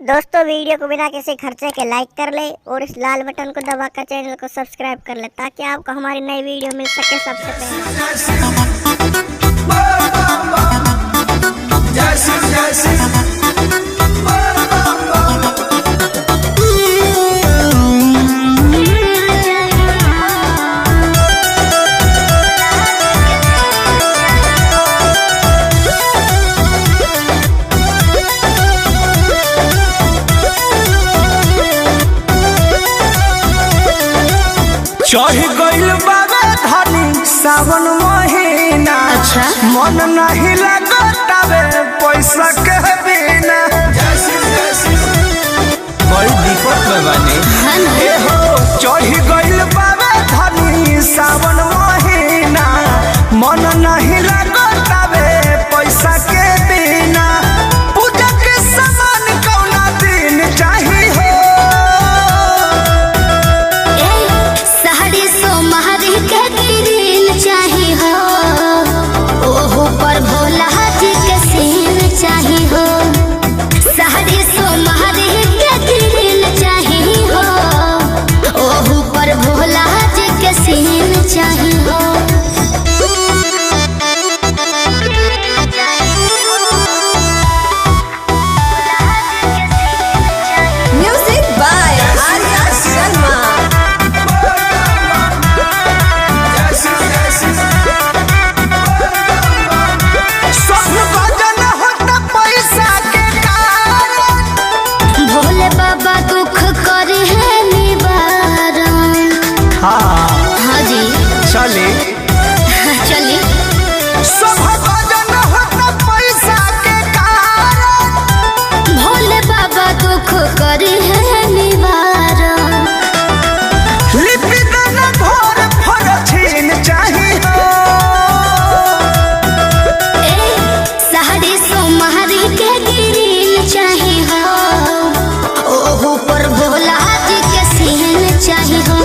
दोस्तों वीडियो को बिना किसी खर्चे के लाइक कर ले और इस लाल बटन को दबाकर चैनल को सब्सक्राइब कर ले ताकि आपको हमारी नई वीडियो मिल सके सबसे चढ़ गइल बाबे धनी सावन महीना। अच्छा मन नहीं लगतावे पैसा के बिना। बड़ी दिक्कत में बानी हो। चढ़ गइल बाबे धनी सावन महीना। मन नहीं लगतावे पैसा के बिना। पूजा के सामान कौना दिन चाहिए हो। हाँ जी चले चलिए सब भजन होता पैसा के कारण। भोले बाबा दुख करे है निवारण। लिपि दाना भोर फर छीन चाहिए हो। साड़ी सोमहारी के गिरीन चाहिए हो। ओहू पर भोला जी के सीन चाहिए हो।